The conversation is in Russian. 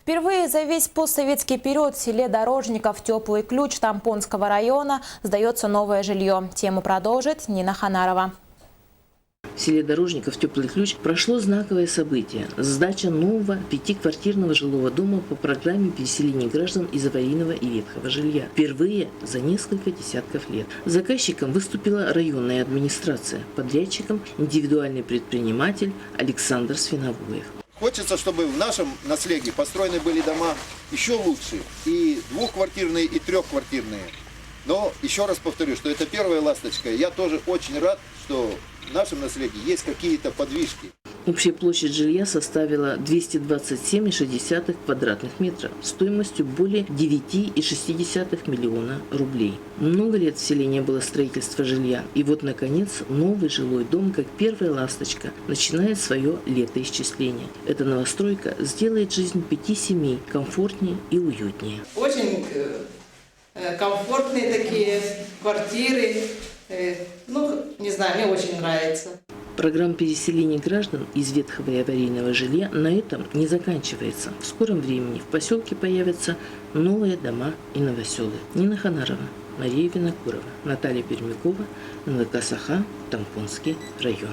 Впервые за весь постсоветский период в селе Дорожников Теплый Ключ Тампонского района сдается новое жилье. Тему продолжит Нина Ханарова. В селе Дорожников Теплый Ключ прошло знаковое событие – сдача нового 5-квартирного жилого дома по программе переселения граждан из аварийного и ветхого жилья. Впервые за несколько десятков лет. Заказчиком выступила районная администрация, подрядчиком – индивидуальный предприниматель Александр Свиновоев. Хочется, чтобы в нашем наследии построены были дома еще лучше, и двухквартирные, и трехквартирные. Но еще раз повторю, что это первая ласточка. Я тоже очень рад, что в нашем наследии есть какие-то подвижки. Общая площадь жилья составила 227,6 квадратных метров стоимостью более 9,6 миллиона рублей. Много лет в селе не было строительства жилья. И вот, наконец, новый жилой дом, как первая ласточка, начинает свое летоисчисление. Эта новостройка сделает жизнь 5 семей комфортнее и уютнее. Очень комфортные такие квартиры. Не знаю, мне очень нравится. Программа переселения граждан из ветхого и аварийного жилья на этом не заканчивается. В скором времени в поселке появятся новые дома и новоселы. Нина Ханарова, Мария Винокурова, Наталья Пермякова, НВК Саха, Тампонский район.